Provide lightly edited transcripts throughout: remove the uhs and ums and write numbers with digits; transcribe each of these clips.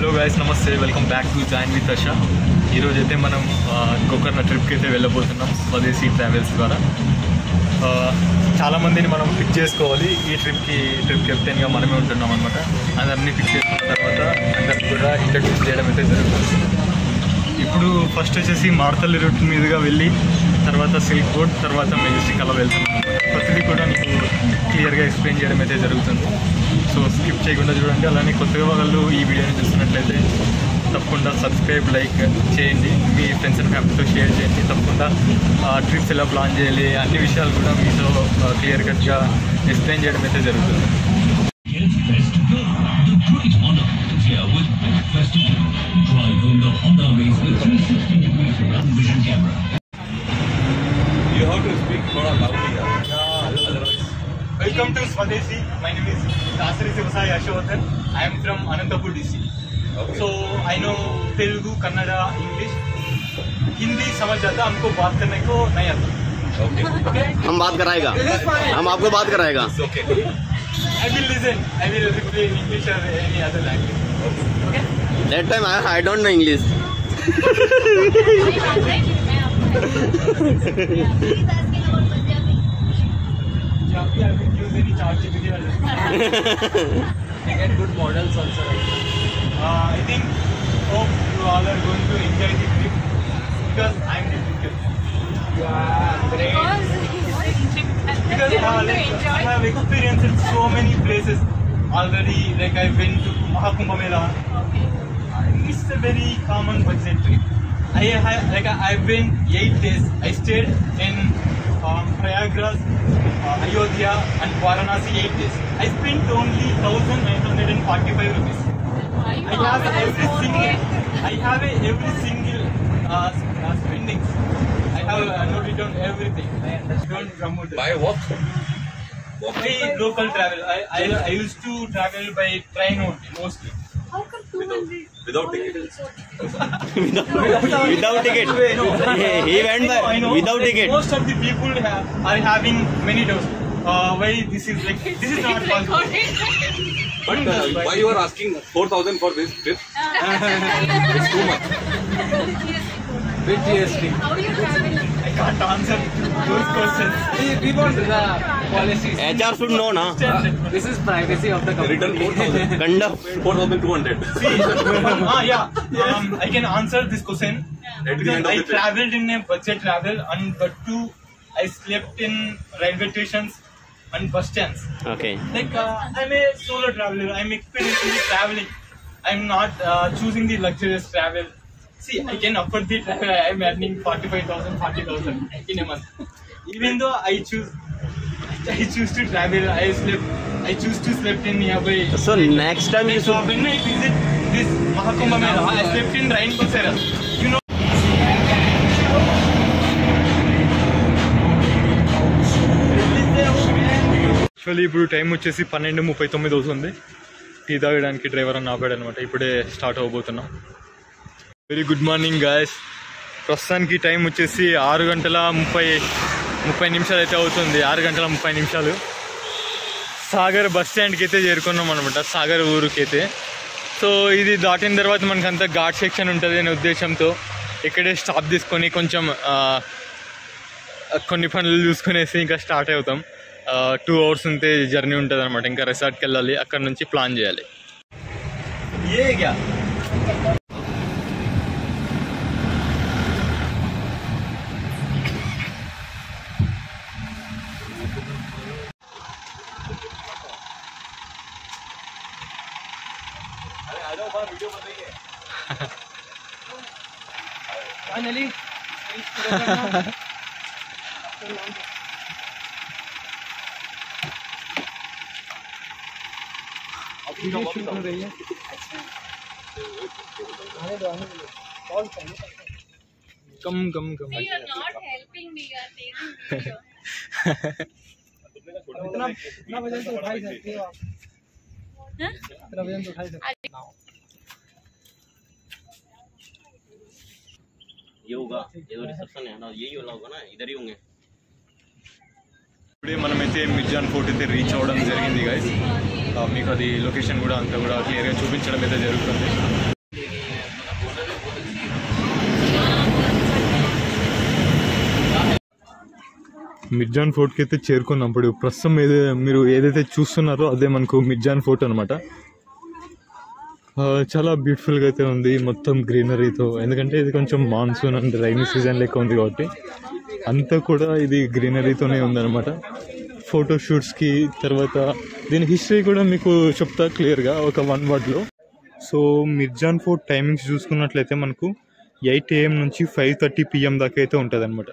Hello guys, నమస్తే. Welcome back to join with Asha. ఈరోజు అయితే మనం గోకర్ణ ట్రిప్కి అయితే వెళ్ళబోతున్నాం స్వదేశీ ట్రావెల్స్ ద్వారా. చాలామందిని మనం పిక్ చేసుకోవాలి. ఈ ట్రిప్ కెప్టెన్గా మనమే ఉంటున్నాం అనమాట. అందరినీ పిక్ చేసుకున్న తర్వాత అందరికి కూడా ఇంట్రడ్యూస్ చేయడం అయితే జరుగుతుంది. ఇప్పుడు ఫస్ట్ వచ్చేసి మార్తల్లి రూట్ మీదుగా వెళ్ళి తర్వాత సిల్క్ బోర్డ్, తర్వాత మెజెస్టిక్ అలా వెళ్తున్నాం. ప్రతిదీ కూడా మీకు క్లియర్గా ఎక్స్ప్లెయిన్ చేయడం అయితే జరుగుతుంది. సో స్కిప్ చేయకుండా చూడండి. అలానే కొత్తగా వాళ్ళు ఈ వీడియోని చూస్తున్నట్లయితే తప్పకుండా సబ్స్క్రైబ్, లైక్ చేయండి. మీ ఫ్రెండ్స్ అండ్ ఫ్యామిలీతో షేర్ చేయండి. తప్పకుండా ట్రిప్స్ ఎలా ప్లాన్ చేయాలి అన్ని విషయాలు కూడా మీతో క్లియర్ కట్గా ఎక్స్ప్లెయిన్ చేయడం అయితే జరుగుతుంది. Welcome to Swadeshi. My name is Dasari Sivasai Ashwardhan. I am from Anantapur district. Okay. So I know Telugu, Kannada, English, Hindi समझ जाता, हमको बात करने को नहीं आता. Okay. Okay. हम बात कराएगा, हम आपको बात कराएगा. Okay. I will listen. I will reply in English or any other language. Okay. That time I don't know English. I will use any ChatGPT or they get good models also. I think hope you all are going to enjoy the trip because I am difficult. Great. Because I have experienced so many places already. Like I've been to Mahakumbh Mela. It's a very common budget trip. I've been 8 days. I stayed in Prayagraj, Ayodhya and Varanasi 8 days. I spent only 1,945 rupees. I have every single spendings. I have noted down everything. Don't promote it. By what? By local travel. I used to travel by train only mostly. How come Without ticket? Without ticket. He went by without ticket. Most of the people are having many doors. Why this is like this is not possible. But why you are asking 4,000 for this trip? It's too much. With GST. How do you travel? I can't answer those questions. We want the policies. HR should know, na. This is privacy of the company. Return 4,000. Kanda. 4,200. See, I can answer this question. At the end of I the trip. traveled in a budget travel, and but too, I slept in railway stations and bus stands. Okay. Like I'm a solo traveler. I'm experienced in traveling. I'm not choosing the luxurious travel. See, I can afford the travel. I'm earning 45,000, 40,000 in a month. Even though I choose to travel, I choose to sleep in nearby. So next time you So should. when I visit this Mahakumbh Mela, I slept in Rainbow Terrace. You know. Actually ఇప్పుడు time వచ్చేసి 12:39 అవుతుంది. Tea తాగడానికి driver అని ఆపాడు అనమాట. ఇప్పుడే start అవ్వబోతున్నాం. Very good morning guys. ప్రస్తుతానికి టైం వచ్చేసి 6:30 అయితే అవుతుంది. 6:30 సాగర్ బస్ స్టాండ్కి అయితే చేరుకున్నాం అనమాట. సాగర్ ఊరికి అయితే. సో ఇది దాటిన తర్వాత మనకంతా ఘాట్ సెక్షన్ ఉంటుంది అనే ఉద్దేశంతో ఇక్కడే స్టాప్ తీసుకొని కొంచెం కొన్ని పనులు చూసుకునేసి ఇంకా స్టార్ట్ అవుతాం. 2 hours ఉంటే జర్నీ ఉంటుంది అనమాట. ఇంకా రిసార్ట్కి వెళ్ళాలి. అక్కడ నుంచి ప్లాన్ చేయాలి. Finally. Come. You are not helping me. You are taking video. इतना वजन तो उठा ही सकते हो आप. इतना वजन तो उठा ही सकते हो. ये होगा, ये तो रिसेप्शन है ना, यही वाला होगा ना, इधर ही होंगे. ఇప్పుడే మనమైతే మిర్జాన్ ఫోర్ట్ అయితే రీచ్ అవ్వడం జరిగింది గైస్. మీకు అది లొకేషన్ కూడా అంతా కూడా క్లియర్గా చూపించడం అయితే జరుగుతుంది. మిర్జాన్ ఫోర్ట్కి అయితే చేరుకున్నాం. ఇప్పుడు ప్రస్తుతం మీరు ఏదైతే చూస్తున్నారో అదే మనకు మిర్జాన్ ఫోర్ట్ అనమాట. చాలా బ్యూటిఫుల్గా అయితే ఉంది, మొత్తం గ్రీనరీతో. ఎందుకంటే ఇది కొంచెం మాన్సూన్ అండ్ రైనీ సీజన్ లెక్క ఉంది కాబట్టి అంతా కూడా ఇది గ్రీనరీతోనే ఉందన్నమాట. ఫోటోషూట్స్కి తర్వాత దీని హిస్టరీ కూడా మీకు చెప్తా క్లియర్గా ఒక 1 wordలో. సో మిర్జాన్ ఫోర్ట్ టైమింగ్స్ చూసుకున్నట్లయితే మనకు 8 AM నుంచి 5:30 PM దాకా అయితే ఉంటుంది అనమాట.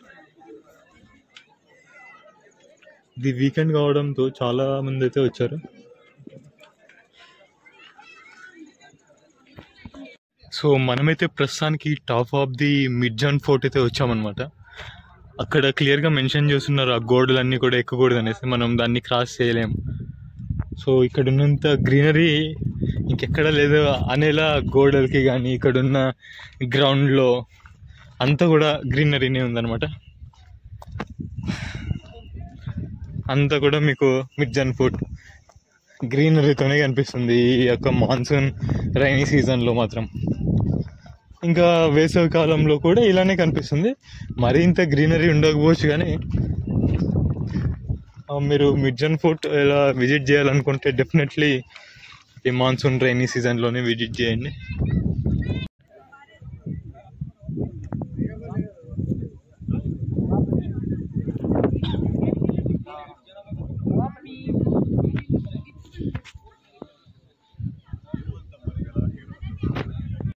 ఇది వీకెండ్ కావడంతో చాలా మంది అయితే వచ్చారు. సో మనమైతే ప్రస్తుతానికి top of the Mirjan fort అయితే వచ్చామన్నమాట. అక్కడ క్లియర్గా మెన్షన్ చేస్తున్నారు ఆ గోడలన్నీ కూడా ఎక్కకూడదు అనేసి, మనం దాన్ని క్రాస్ చేయలేము. సో ఇక్కడ ఉన్నంత గ్రీనరీ ఇంకెక్కడ లేదు అనేలా గోడలకి కానీ ఇక్కడున్న గ్రౌండ్లో అంతా కూడా గ్రీనరీనే ఉందన్నమాట. అంతా కూడా మీకు మిర్జాన్ ఫోర్ట్ గ్రీనరీతోనే కనిపిస్తుంది ఈ యొక్క మాన్సూన్ రైనీ సీజన్లో మాత్రం. ఇంకా వేసవి కాలంలో కూడా ఇలానే కనిపిస్తుంది. మరీ ఇంత గ్రీనరీ ఉండకపోవచ్చు, కానీ మీరు మిర్జాన్ ఫోర్ట్ ఇలా విజిట్ చేయాలనుకుంటే డెఫినెట్లీ ఈ మాన్సూన్ రైనీ సీజన్లోనే విజిట్ చేయండి.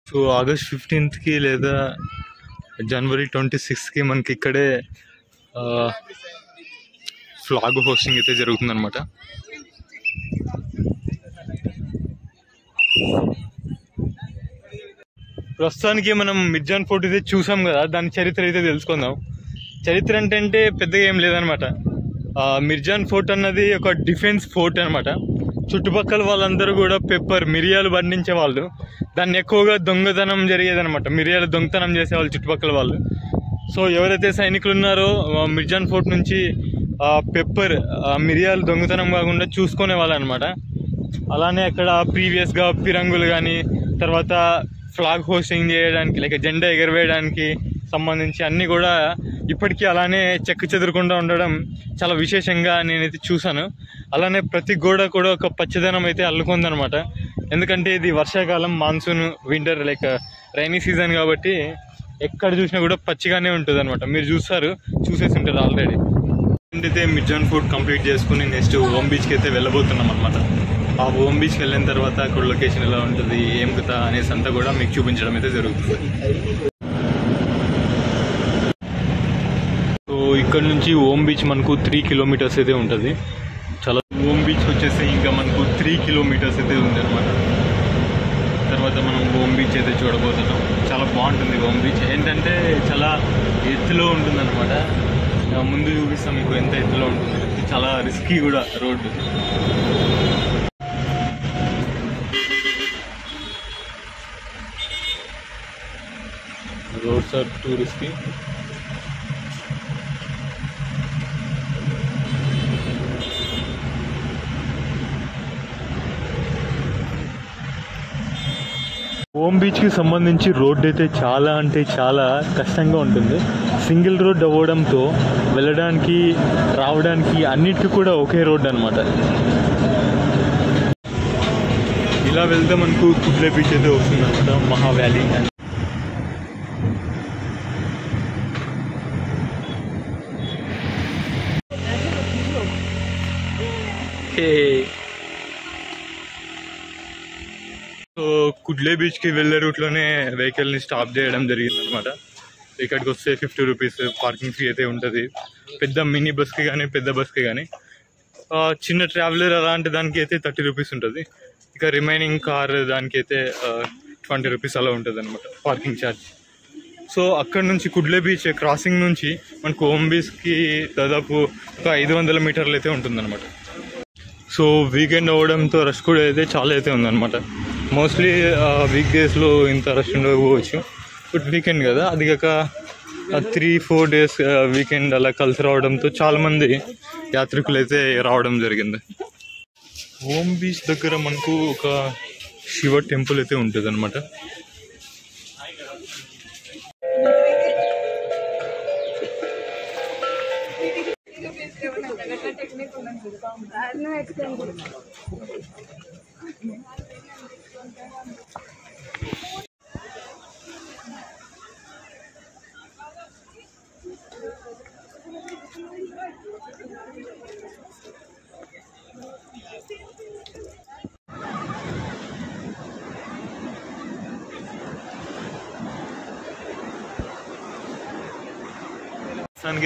సో August 15th లేదా January 26th మనకి ఇక్కడే ఫ్లాగ్ హోస్టింగ్ అయితే జరుగుతుందన్నమాట. ప్రస్తుతానికి మనం మిర్జాన్ ఫోర్ట్ అయితే చూసాం కదా, దాని చరిత్ర అయితే తెలుసుకుందాం. చరిత్ర అంటే పెద్దగా ఏం లేదనమాట. మిర్జాన్ ఫోర్ట్ అన్నది ఒక డిఫెన్స్ ఫోర్ట్ అనమాట. చుట్టుపక్కల వాళ్ళందరూ కూడా మిరియాలు పండించే వాళ్ళు, దాన్ని ఎక్కువగా దొంగతనం జరిగేదనమాట. మిరియాలు దొంగతనం చేసేవాళ్ళు చుట్టుపక్కల వాళ్ళు. సో ఎవరైతే సైనికులు ఉన్నారో మిర్జాన్ ఫోర్ట్ నుంచి మిరియాలు దొంగతనం కాకుండా చూసుకునే వాళ్ళు అనమాట. అలానే అక్కడ ప్రీవియస్గా పిరంగులు కానీ తర్వాత ఫ్లాగ్ హోస్టింగ్ చేయడానికి లైక్ జెండా ఎగరవేయడానికి సంబంధించి అన్నీ కూడా ఇప్పటికీ అలానే చెక్కు చెదరకుండా ఉండడం చాలా విశేషంగా నేనైతే చూసాను. అలానే ప్రతి గోడ కూడా ఒక పచ్చదనం అయితే అల్లుకుందనమాట. ఎందుకంటే ఇది వర్షాకాలం, monsoon, winter like rainy season కాబట్టి ఎక్కడ చూసినా కూడా పచ్చిగానే ఉంటుంది అనమాట. మీరు చూసేసి ఉంటారు ఆల్రెడీ. అయితే మిర్జాన్ ఫోర్ట్ కంప్లీట్ చేసుకుని నెక్స్ట్ ఓమ్ బీచ్కి అయితే వెళ్ళబోతున్నాం అనమాట. ఆ ఓమ్ బీచ్కి వెళ్ళిన తర్వాత అక్కడ లొకేషన్ ఎలా ఉంటుంది, ఏం కదా అనేసి అంతా కూడా మీకు చూపించడం అయితే జరుగుతుంది. సో ఇక్కడ నుంచి ఓమ్ బీచ్ మనకు 3 kilometers అయితే ఉంటుంది. చాలా ఓమ్ బీచ్ వచ్చేసి ఇంకా మనకు 3 kilometers అయితే ఉంది అనమాట. తర్వాత మనం ఓమ్ బీచ్ అయితే చూడబోతున్నాం. చాలా బాగుంటుంది ఓమ్ బీచ్. ఏంటంటే చాలా ఎత్తులో ఉంటుంది అనమాట. ముందు చూపిస్తాం మీకు ఎంత ఎత్తులో ఉంటుంది. చాలా రిస్కీ కూడా road. Roads are too risky. Om బీచ్కి సంబంధించి రోడ్డు అయితే చాలా అంటే చాలా కష్టంగా ఉంటుంది. సింగిల్ రోడ్ అవ్వడంతో వెళ్ళడానికి రావడానికి అన్నిటికీ కూడా ఒకే రోడ్ అనమాట. ఇలా వెళ్తే మనకు కుడ్లే బీచ్ అయితే వస్తుంది అనమాట, మహా వ్యాలీ. సో కుడ్లే బీచ్కి వెళ్ళే రూట్లోనే వెహికల్ని స్టాప్ చేయడం జరిగింది అనమాట. ఇక్కడికి వస్తే 50 rupees పార్కింగ్ ఫీ అయితే ఉంటుంది. పెద్ద మినీ బస్కి కానీ పెద్ద బస్కి కానీ. చిన్న ట్రావెలర్ అలాంటి దానికి అయితే 30 rupees ఉంటుంది. ఇక రిమైనింగ్ కార్ దానికి అయితే 20 rupees అలా ఉంటుంది అనమాట పార్కింగ్ ఛార్జ్. సో అక్కడ నుంచి కుడ్లే బీచ్ క్రాసింగ్ నుంచి మనకు ఓమ్ బీచ్కి దాదాపు ఒక 500 meters అయితే ఉంటుందన్నమాట. సో వీకెండ్ అవ్వడంతో రష్ కూడా అయితే చాలా అయితే ఉందన్నమాట. మోస్ట్లీ వీక్ డేస్లో ఇంత రష్ ఉండకపోవచ్చు, బట్ వీకెండ్ కదా, అది కాక 3-4 days వీకెండ్ అలా కలిసి రావడంతో చాలామంది యాత్రికులు అయితే రావడం జరిగింది. ఓమ్ బీచ్ దగ్గర మనకు ఒక శివ టెంపుల్ అయితే ఉంటుంది అనమాట.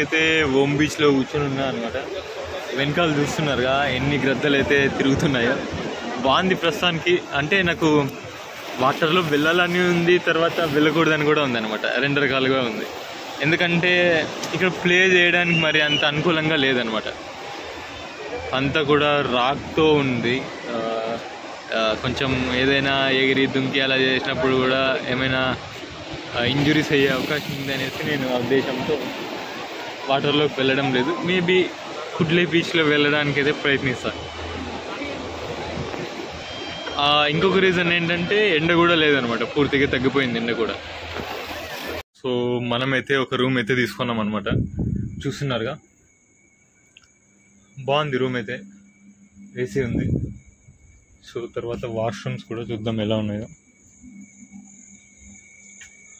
అయితే ఓమ్ బీచ్లో కూర్చొని ఉన్నా అనమాట. వెనకాల చూస్తున్నారుగా ఎన్ని గ్రద్దలు అయితే తిరుగుతున్నాయో. బాగుంది ప్రస్తుతానికి. అంటే నాకు వాటర్లో వెళ్ళాలని ఉంది, తర్వాత వెళ్ళకూడదని కూడా ఉంది అనమాట. రెండు రకాలుగా ఉంది. ఎందుకంటే ఇక్కడ ప్లే చేయడానికి మరి అంత అనుకూలంగా లేదనమాట. అంతా కూడా రాక్తో ఉంది. కొంచెం ఏదైనా ఎగిరి దుంకి అలా చేసినప్పుడు కూడా ఏమైనా ఇంజురీస్ అయ్యే అవకాశం ఉంది అనేసి నేను ఆ ఉద్దేశంతో వాటర్లోకి వెళ్ళడం లేదు. మేబీ కుడ్లే బీచ్లో వెళ్ళడానికి అయితే ప్రయత్నిస్తాను. ఇంకొక రీజన్ ఏంటంటే ఎండ కూడా లేదనమాట, పూర్తిగా తగ్గిపోయింది ఎండ కూడా. సో మనమైతే ఒక రూమ్ అయితే తీసుకున్నాం అనమాట. చూస్తున్నారుగా, బాగుంది రూమ్ అయితే, ఏసీ ఉంది. సో తర్వాత వాష్రూమ్స్ కూడా చూద్దాం ఎలా ఉన్నాయో.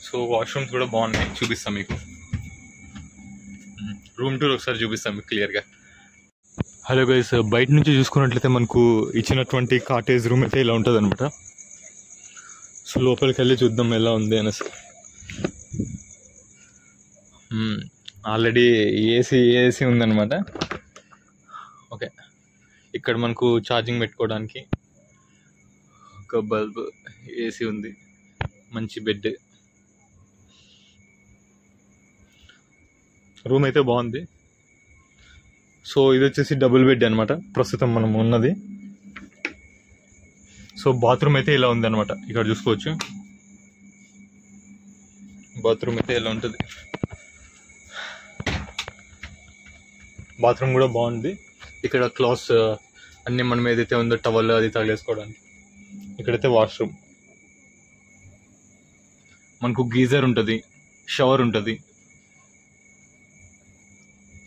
సో వాష్రూమ్స్ కూడా బాగున్నాయి, చూపిస్తాం మీకు. రూమ్ టూర్ ఒకసారి చూపిస్తాం మీకు క్లియర్గా. హలో గైస్, బయట నుంచి చూసుకున్నట్లయితే మనకు ఇచ్చినటువంటి కాటేజ్ రూమ్ అయితే ఇలా ఉంటుంది అనమాట. సో లోపలికి వెళ్ళి చూద్దాం ఎలా ఉంది అనేసి. ఆల్రెడీ ఏసీ ఉందన్నమాట. ఓకే, ఇక్కడ మనకు ఛార్జింగ్ పెట్టుకోవడానికి ఒక బల్బ్, ఏసీ ఉంది, మంచి బెడ్. రూమ్ అయితే బాగుంది. సో ఇది వచ్చేసి డబుల్ బెడ్ అనమాట ప్రస్తుతం మనం ఉన్నది. సో బాత్రూమ్ అయితే ఇలా ఉంది అనమాట. ఇక్కడ చూసుకోవచ్చు, బాత్రూమ్ అయితే ఇలా ఉంటుంది. బాత్రూమ్ కూడా బాగుంది. ఇక్కడ క్లాత్స్ అన్నీ మనం ఏదైతే ఉందో టవల్ అది తగిలేసుకోవడానికి. ఇక్కడైతే వాష్రూమ్, మనకు గీజర్ ఉంటుంది, షవర్ ఉంటుంది.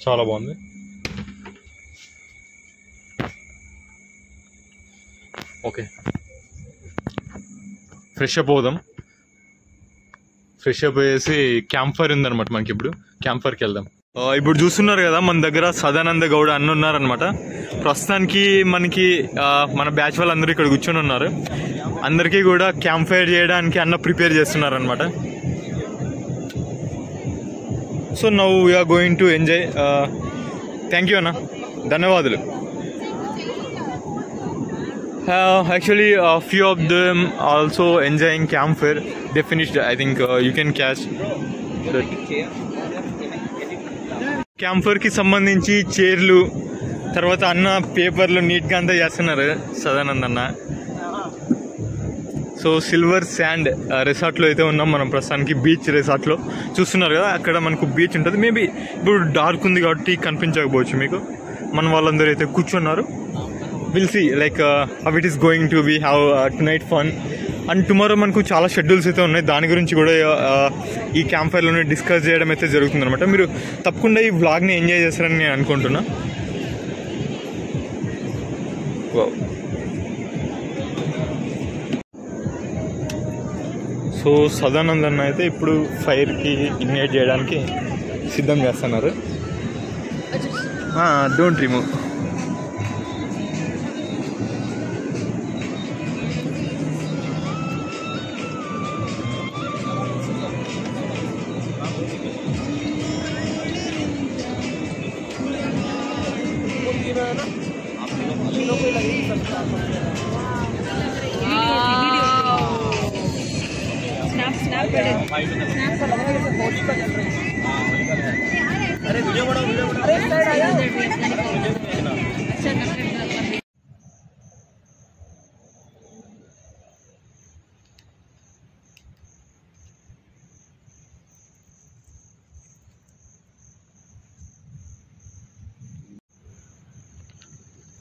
చాలా బాగుంది. ఓకే, ఫ్రెష్ అప్ అవుదాం. ఫ్రెష్ అప్ అయ్యేసి క్యాంప్ ఫైర్ ఉందన్నమాట మనకి. ఇప్పుడు క్యాంప్ ఫైర్కి వెళ్దాం. ఇప్పుడు చూస్తున్నారు కదా, మన దగ్గర సదానంద గౌడ అన్న ఉన్నారనమాట. ప్రస్తుతానికి మనకి మన బ్యాచ్ వాళ్ళందరూ ఇక్కడ కూర్చొని ఉన్నారు. అందరికీ కూడా క్యాంప్ ఫైర్ చేయడానికి అన్న ప్రిపేర్ చేస్తున్నారు అనమాట. So now we are going to enjoy. Thank you అన్న, ధన్యవాదాలు. Actually, a few of them also enjoying campfire. They finished. I think you can catch that. Campfire కి సంబంధించి చైర్లు, తర్వాత అన్న పేపర్లు నీట్గా అంతా చేస్తున్నారు సదానంద్ అన్న. సో సిల్వర్ శాండ్ రిసార్ట్లో అయితే ఉన్నాం మనం ప్రస్తుతానికి. బీచ్ రిసార్ట్లో చూస్తున్నారు కదా, అక్కడ మనకు బీచ్ ఉంటుంది. మేబీ ఇప్పుడు డార్క్ ఉంది కాబట్టి కనిపించకపోవచ్చు మీకు. మన వాళ్ళందరూ అయితే కూర్చున్నారు. Will see like how it is going to be have tonight fun. And tomorrow మనకు చాలా షెడ్యూల్స్ అయితే ఉన్నాయి. దాని గురించి కూడా ఈ క్యాంప్ ఫైర్లోనే డిస్కస్ చేయడం అయితే జరుగుతుంది అనమాట. మీరు తప్పకుండా ఈ వ్లాగ్ని ఎంజాయ్ చేస్తారని నేను అనుకుంటున్నా. సో సదానంద్ అన్న అయితే ఇప్పుడు ఫైర్కి ఇన్వైట్ చేయడానికి సిద్ధం చేస్తున్నారు. Don't remove.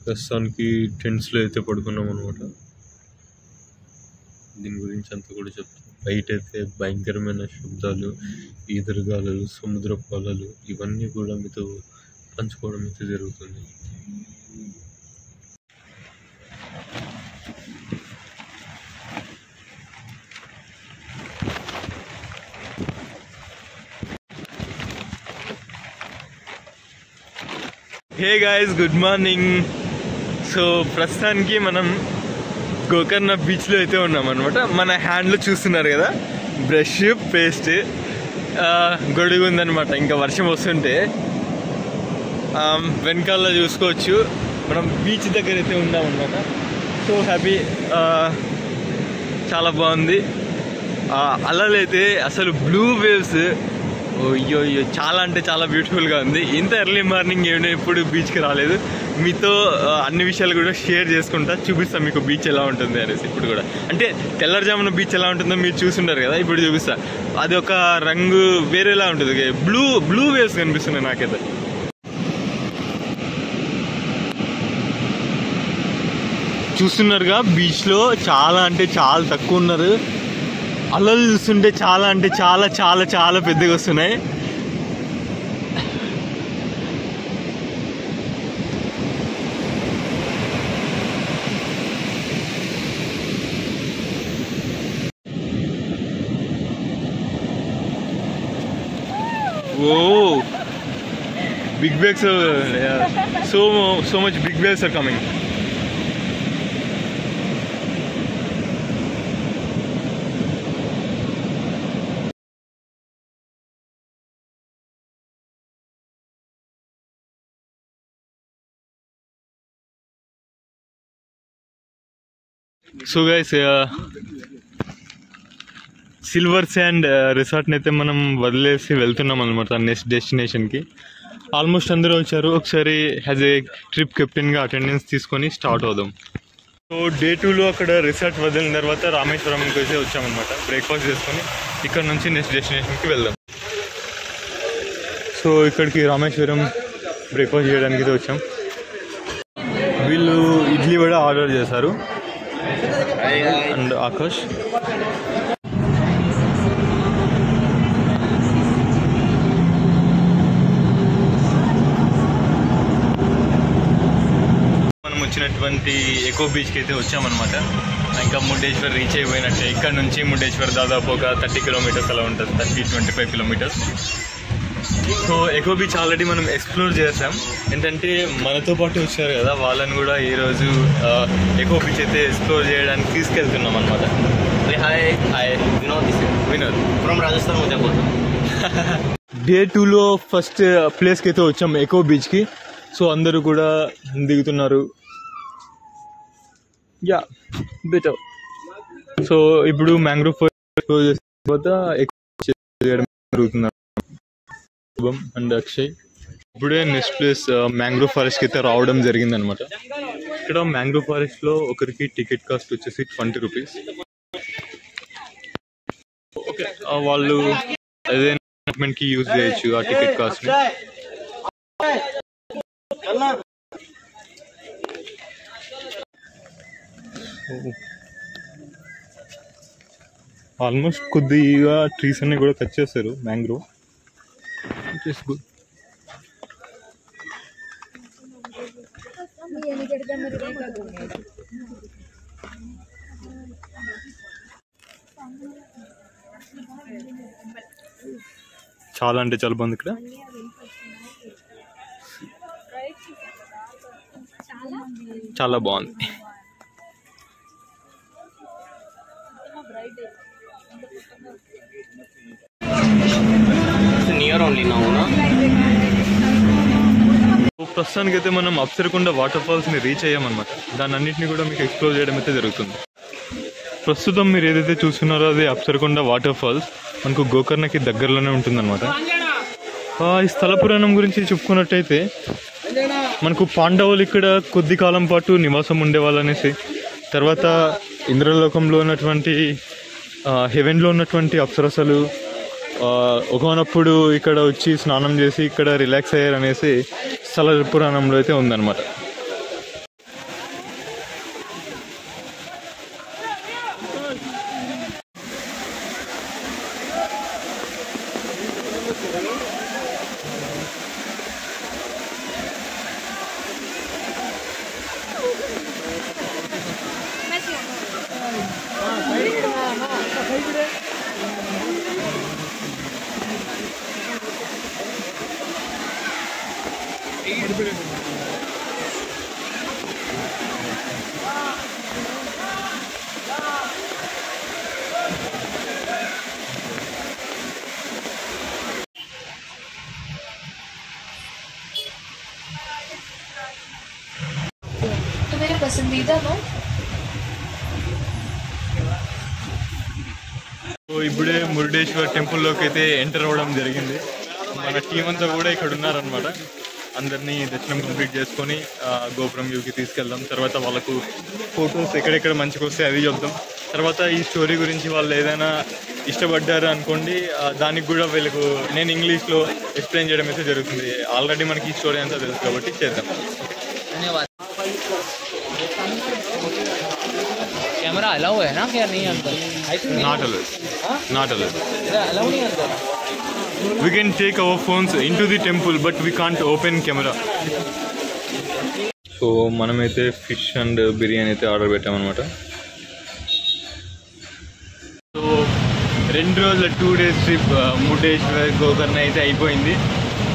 ప్రస్తుతానికి టెంట్స్లో అయితే పడుకున్నాం అనమాట. దీని గురించి అంతా కూడా చెప్తాం. బయట అయితే భయంకరమైన శబ్దాలు, ఈదురుగాలులు, సముద్రపు అలలు, ఇవన్నీ కూడా మీతో పంచుకోవడం అయితే జరుగుతుంది. Hey guys, good morning. So ప్రస్తుతానికి మనం గోకర్ణ బీచ్లో అయితే ఉన్నాం అనమాట. మన హ్యాండ్లో చూస్తున్నారు కదా బ్రష్, పేస్ట్, గొడుగు ఉందనమాట. ఇంకా వర్షం వస్తుంటే వెనకాల చూసుకోవచ్చు మనం బీచ్ దగ్గర అయితే ఉన్నాం అనమాట. సో హ్యాపీ, చాలా బాగుంది. అలలు అయితే అసలు బ్లూ వేవ్స్, అయ్యో చాలా అంటే చాలా బ్యూటిఫుల్గా ఉంది. ఇంత ఎర్లీ మార్నింగ్ ఎప్పుడు బీచ్కి రాలేదు. మీతో అన్ని విషయాలు కూడా షేర్ చేసుకుంటా, చూపిస్తాను మీకు బీచ్ ఎలా ఉంటుంది అనేసి. ఇప్పుడు కూడా అంటే తెల్లవారుజామున బీచ్ ఎలా ఉంటుందో మీరు చూసుంటారు కదా, ఇప్పుడు చూపిస్తా. అది ఒక రంగు వేరేలా ఉంటుంది, బ్లూ వేవ్స్ కనిపిస్తున్నాయి నాకైతే. చూస్తున్నారుగా బీచ్లో చాలా అంటే చాలా తక్కువ ఉన్నారు. అలలు చూస్తుంటే చాలా అంటే చాలా చాలా చాలా పెద్దగా వస్తున్నాయి. Oh big waves, so much big waves are coming. So guys, silver sand రిసార్ట్ని అయితే మనం వదిలేసి వెళ్తున్నాం అనమాట నెక్స్ట్ డెస్టినేషన్కి. ఆల్మోస్ట్ అందరూ వచ్చారు. ఒకసారి యాజ్ ఏ ట్రిప్ కెప్టెన్గా అటెండెన్స్ తీసుకొని స్టార్ట్ అవుదాం. సో డే 2లో అక్కడ రిసార్ట్ వదిలిన తర్వాత రామేశ్వరంకి అయితే వచ్చామన్నమాట. బ్రేక్ఫాస్ట్ చేసుకొని ఇక్కడ నుంచి నెక్స్ట్ డెస్టినేషన్కి వెళ్దాం. సో ఇక్కడికి రామేశ్వరం బ్రేక్ఫాస్ట్ చేయడానికి అయితే వచ్చాం. వీళ్ళు ఇడ్లీ వడ ఆర్డర్ చేశారు. అండ్ ఆకాష్ మనం వచ్చినటువంటి ఎకో బీచ్కి అయితే వచ్చామన్నమాట. ఇంకా మురుడేశ్వర్ రీచ్ అయిపోయినట్టే. ఇక్కడ నుంచి మురుడేశ్వర్ దాదాపు ఒక 30 కిలోమీటర్స్ అలా ఉంటుంది, 30-25 kilometres. So eco beach already మనం ఎక్స్ప్లోర్ చేసాం. ఏంటంటే మనతో పాటు వచ్చారు కదా, వాళ్ళని కూడా ఈరోజు ఎకో బీచ్ అయితే ఎక్స్ప్లోర్ చేయడానికి తీసుకెళ్తున్నాం అనమాట. Hi hi, Vinod from Rajasthan Udaipur. Day 2లో ఫస్ట్ ప్లేస్కి అయితే వచ్చాం, ఎకో బీచ్కి. సో అందరూ కూడా దిగుతున్నారు. Yeah better. సో ఇప్పుడు మ్యాంగ్రోవ్ ఫారెస్ట్ తర్వాత జరుగుతున్నారు అండ్ అక్షయ్. ఇప్పుడే నెక్స్ట్ ప్లేస్ మ్యాంగ్రోవ్ ఫారెస్ట్కి అయితే రావడం జరిగింది అనమాట. ఇక్కడ మ్యాంగ్రోవ్ ఫారెస్ట్లో ఒకరికి టికెట్ కాస్ట్ వచ్చేసి 20 రూపీస్. ఓకే, వాళ్ళు ఏదైనా కి యూజ్ చేయొచ్చు ఆ టికెట్ కాస్ట్. ఆల్మోస్ట్ కొద్దిగా ట్రీస్ అన్ని కూడా కట్ చేశారు మ్యాంగ్రోవ్. It is good. చాలా అంటే చాలా బాగుంది ఇక్కడ. చాలా బాగుంది. నియర్ ఓన్లీ నౌ నా. ప్రస్తుతానికి అయితే మనం అప్సరకొండ వాటర్ ఫాల్స్ ని రీచ్ అయ్యామన్నమాట. దాన్ని అన్నింటినీ కూడా మీకు ఎక్స్ప్లోర్ చేయడం అయితే జరుగుతుంది. ప్రస్తుతం మీరు ఏదైతే చూస్తున్నారో అది అప్సరకొండ వాటర్ ఫాల్స్. మనకు గోకర్ణకి దగ్గరలోనే ఉంటుందన్నమాట. ఈ స్థల పురాణం గురించి చెప్పుకున్నట్టయితే మనకు పాండవులు ఇక్కడ కొద్ది కాలం పాటు నివాసం ఉండేవాళ్ళనేసి, తర్వాత ఇంద్రలోకంలో ఉన్నటువంటి హెవెన్లో ఉన్నటువంటి అప్సరసలు ఒకనప్పుడు ఇక్కడ వచ్చి స్నానం చేసి ఇక్కడ రిలాక్స్ అయ్యారనేసి స్థల పురాణంలో అయితే ఉందన్నమాట. तो मेरे पसंदीदा नो ఇప్పుడే మురుడేశ్వర్ టెంపుల్లోకి అయితే ఎంటర్ అవ్వడం జరిగింది. మన టీం అంతా కూడా ఇక్కడ ఉన్నారనమాట. అందరినీ దర్శనం కంప్లీట్ చేసుకొని గోపురం వ్యూకి తీసుకెళ్దాం. తర్వాత వాళ్ళకు ఫొటోస్ ఎక్కడెక్కడ మంచిగా వస్తాయి అవి చెప్దాం. తర్వాత ఈ స్టోరీ గురించి వాళ్ళు ఏదైనా ఇష్టపడ్డారు అనుకోండి, దానికి కూడా వీళ్ళకు నేను ఇంగ్లీష్లో ఎక్స్ప్లెయిన్ చేయడం అయితే జరుగుతుంది. ఆల్రెడీ మనకి ఈ స్టోరీ అంతా తెలుసు కాబట్టి చేద్దాం. कैमरा अलाउ है ना क्या? नहीं अंदर Not allowed. अलाउ नहीं अंदर. We can take our phones into the temple, but we can't open camera. So మనమైతే ఫిష్ అండ్ బిర్యానీ అయితే ఆర్డర్ పెట్టామన్నమాట. సో 2 రోజుల 2 days ట్రిప్ మురుడేశ్వర్ గోకర్ణ అయితే అయిపోయింది.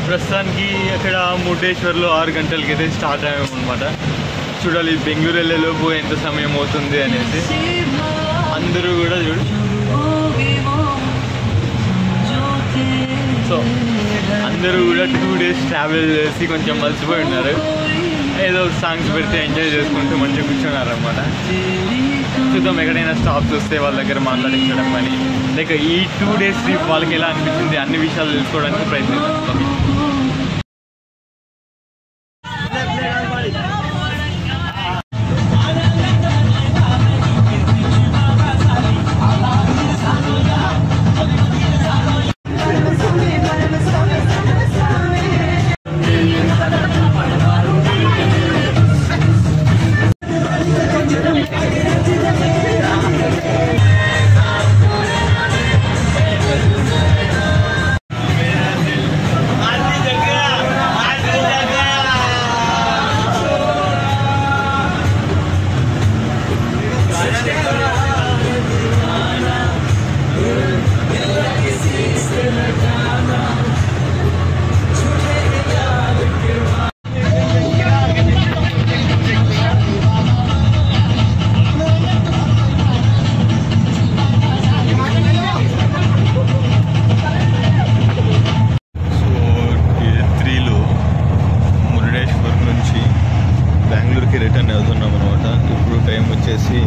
ప్రస్తుతానికి అక్కడ మురుడేశ్వర్లో 6 గంటలకి అయితే స్టార్ట్ అయ్యామన్నమాట. చూడాలి బెంగళూరు వెళ్ళేలోపు ఎంత సమయం అవుతుంది అనేసి. అందరూ కూడా చూడు. సో అందరూ కూడా 2 days ట్రావెల్ చేసి కొంచెం మలిసిపోయి ఉన్నారు. ఏదో సాంగ్స్ పెడితే ఎంజాయ్ చేసుకుంటూ మంచిగా కూర్చున్నారు అనమాట. చూద్దాం ఎక్కడైనా స్టాప్స్ వస్తే వాళ్ళ దగ్గర మాట్లాడించడం కానీ, లైక్ ఈ 2 days ట్రిప్ వాళ్ళకి ఎలా అనిపించింది అన్ని విషయాలు తెలుసుకోవడానికి ప్రయత్నిస్తాం. రిటర్న్ అవుతున్నాం అనమాట. ఇప్పుడు టైం వచ్చేసి